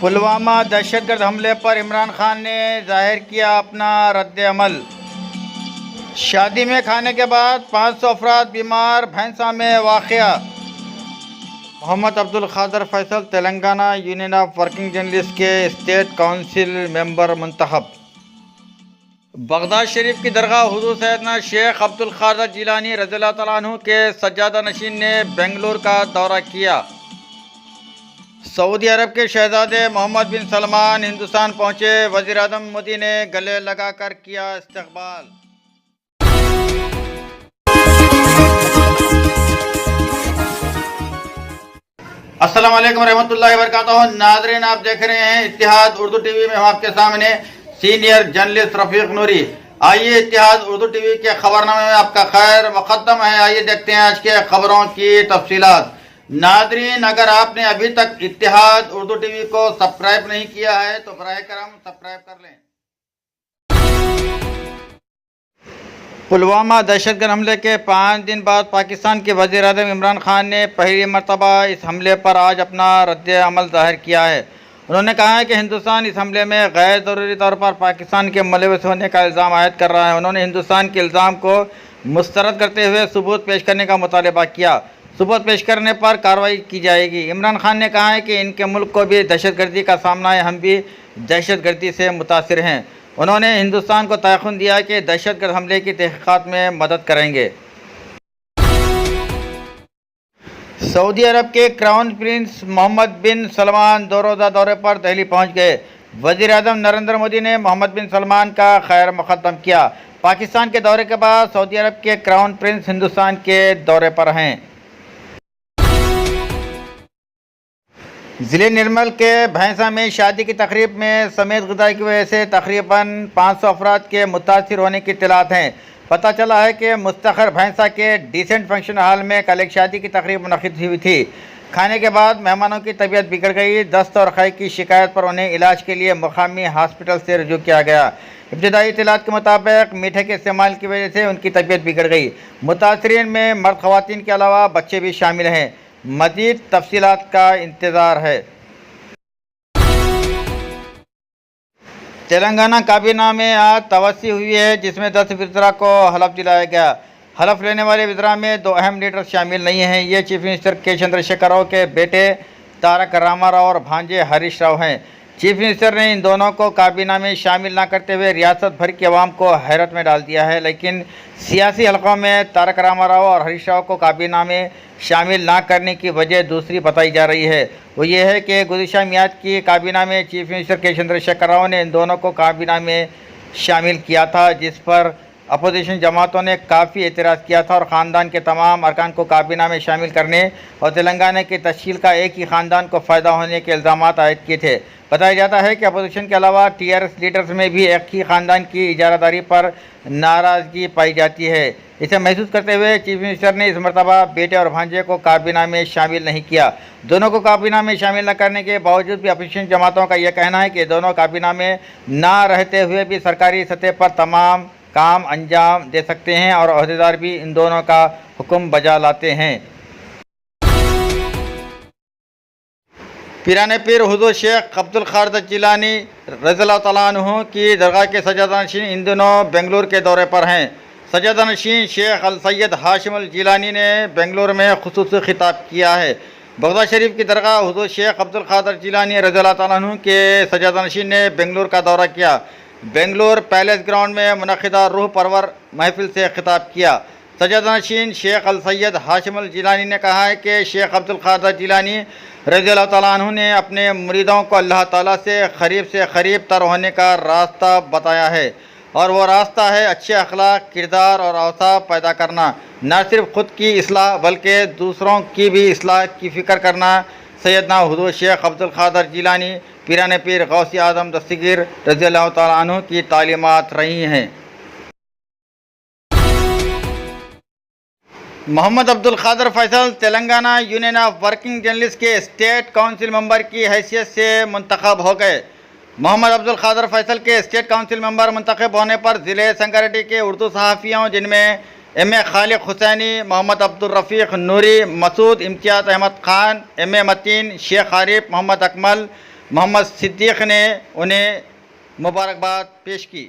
पुलवामा दहशतगर्द हमले पर इमरान खान ने जाहिर किया अपना रद्द-ए-अमल। शादी में खाने के बाद 500 अफराद बीमार, भैंसा में वाक़या। Mohammad Abdul Qadir Faisal Telangana union of working journalist के स्टेट काउंसिल मेंबर मुंतखब। बगदाद शरीफ की दरगाह हुज़ूर सैयदना शेख अब्दुल क़ादिर जिलानी रज़ियल्लाहु तआला अन्हु के सज्जादा नशीन ने बेंगलुरु का दौरा किया। सऊदी अरब के शहजादे मोहम्मद बिन सलमान हिंदुस्तान पहुंचे, वज़ीर-ए-आज़म मोदी ने गले लगाकर किया इस्तकबाल। अस्सलाम वालेकुम रहमतुल्लाहि व बरकातहू। नाज़रीन, आप देख रहे हैं इत्तिहाद उर्दू टीवी में। हम आपके सामने सीनियर जर्नलिस्ट रफीक नूरी। आइए, इत्तिहाद उर्दू टीवी के खबरनामे में आपका खैर मुक़द्दम है। आइए देखते हैं आज के खबरों की तफसीलात। नाज़रीन, अगर आपने अभी तक इत्तिहाद उर्दू टीवी को सब्सक्राइब नहीं किया है तो बराए करम सब्सक्राइब कर लें। पुलवामा दहशतगर्द हमले के 5 दिन बाद पाकिस्तान के वज़ीर-ए-आज़म इमरान खान ने पहली मरतबा इस हमले पर आज अपना रद्द-ए-अमल ज़ाहिर किया है। उन्होंने कहा है कि हिंदुस्तान इस हमले में गैर ज़रूरी तौर पर पाकिस्तान के मुलव्वस होने का इल्ज़ाम आयद कर रहा है। उन्होंने हिंदुस्तान के इल्ज़ाम को मुस्तरद करते हुए सबूत पेश करने का मुतालबा किया। सबूत पेश करने पर कार्रवाई की जाएगी। इमरान खान ने कहा है कि इनके मुल्क को भी दहशतगर्दी का सामना है, हम भी दहशतगर्दी से मुतासिर हैं। उन्होंने हिंदुस्तान को तयक़ुन दिया कि दहशतगर्द हमले की तहक़ीक़ात में मदद करेंगे। सऊदी अरब के क्राउन प्रिंस मोहम्मद बिन सलमान 2 रोज़ा दौरे पर दिल्ली पहुँच गए। वज़ीर-ए-आज़म नरेंद्र मोदी ने मोहम्मद बिन सलमान का खैर मुक़द्दम किया। पाकिस्तान के दौरे के बाद सऊदी अरब के क्राउन प्रिंस हिंदुस्तान के दौरे पर हैं। ज़िले निर्मल के भैंसा में शादी की तकरीब में समेत ग़िज़ा की वजह से तकरीबन 500 अफराद के मुतासिर होने की इत्तलात हैं। पता चला है कि मुस्तखर भैंसा के डिसेंट फंक्शन हॉल में कल एक शादी की तकरीब मुनक़िद हुई थी। खाने के बाद मेहमानों की तबीयत बिगड़ गई। दस्त और ख़य की शिकायत पर उन्हें इलाज के लिए मुकामी हॉस्पिटल से रुजू किया गया। इब्तिदाई इत्तलात के मुताबिक मीठे के इस्तेमाल की वजह से उनकी तबीयत बिगड़ गई। मुतासरीन में मर्द ख़वातीन के अलावा बच्चे भी शामिल हैं। मज़ीद तफसीलात का इंतज़ार है। तेलंगाना काबीना में आज तवस्सी हुई है, जिसमें 10 वज़ीरा को हलफ दिलाया गया। हलफ लेने वाले वज़ीरा में 2 अहम लीडर शामिल नहीं हैं। ये चीफ मिनिस्टर के चंद्रशेखर राव के बेटे तारक रामाराव और भांजे हरीश राव हैं। चीफ मिनिस्टर ने इन दोनों को काबीना में शामिल न करते हुए रियासत भर की आवाम को हैरत में डाल दिया है। लेकिन सियासी हलकों में तारक रामाराव और हरीश राव को काबीना में शामिल ना करने की वजह दूसरी बताई जा रही है। वो ये है कि गुज़िश्ता मियाद की काबीना में चीफ मिनिस्टर के चंद्रशेखर राव ने इन दोनों को काबीना में शामिल किया था, जिस पर अपोजिशन जमातों ने काफ़ी एतराज़ किया था और ख़ानदान के तमाम अरकान को काबीना में शामिल करने और तेलंगाना की तश्कील का एक ही ख़ानदान को फ़ायदा होने के इल्ज़ामात आयद किए थे। बताया जाता है कि अपोजिशन के अलावा टीआरएस लीडर्स में भी एक ही ख़ानदान की इजारादारी पर नाराज़गी पाई जाती है। इसे महसूस करते हुए चीफ मिनिस्टर ने इस मरतबा बेटे और भांजे को काबीना में शामिल नहीं किया। दोनों को काबीना में शामिल न करने के बावजूद भी अपोजिशन जमातों का यह कहना है कि दोनों काबीना में ना रहते हुए भी सरकारी सतह पर तमाम काम अंजाम दे सकते हैं और अहदेदार भी इन दोनों का हुक्म बजा लाते हैं। पीराने पीर हुज़ूर शेख अब्दुल क़ादिर जिलानी रज़ियल्लाहु तआला अन्हु की दरगाह के सज्जादा नशीन इन दिनों बेंगलुरु के दौरे पर हैं। सज्जादा नशीन शेख अल सैयद हाशिम अल जिलानी ने बेंगलुरु में ख़ुसूसी खिताब किया है। बगदाद शरीफ की दरगाह हुज़ूर शेख अब्दुल क़ादिर जिलानी रज़ियल्लाहु तआला अन्हु के सज्जादा नशीन ने बेंगलुरु का दौरा किया। बेंगलुरु पैलेस ग्राउंड में मुनक़िदा रूह परवर महफिल से खिताब किया। सज्जादा नशीन शेख अल सैयद हाशिम अल जिलानी ने कहा है कि शेख अब्दुल क़ादिर जिलानी रज़ियल्लाहु तआला अन्हु ने अपने मुरीदों को अल्लाह ताला से करीब तर होने का रास्ता बताया है और वो रास्ता है अच्छे अखलाक, किरदार और औसाफ पैदा करना। न सिर्फ ख़ुद की इस्लाह बल्कि दूसरों की भी इस्लाह की फ़िक्र करना सैयदना हुज़ूर शेख अब्दुल क़ादिर जिलानी पीराने पीर गौसी आज़म दस्तगीर रज़ियल्लाहु तआला अन्हु की तालीमात रही हैं। Mohammad Abdul Qadir Faisal Telangana union of working journalist के स्टेट काउंसिल मेंबर की हैसियत से मुंतखब हो गए। मोहम्मद अब्दुल क़ादिर फैसल के स्टेट काउंसिल मेंबर मुंतखब होने पर ज़िले संगारेड्डी के उर्दू सहाफ़ियों जिनमें एम.ए. खालिद हुसैनी, मोहम्मद अब्दुल रफ़ीक नूरी, मसूद इम्तियाज़ अहमद ख़ान, एम.ए. मतीन, शेख आरिफ, मोहम्मद अकमल, मोहम्मद सिद्दीक ने उन्हें मुबारकबाद पेश की।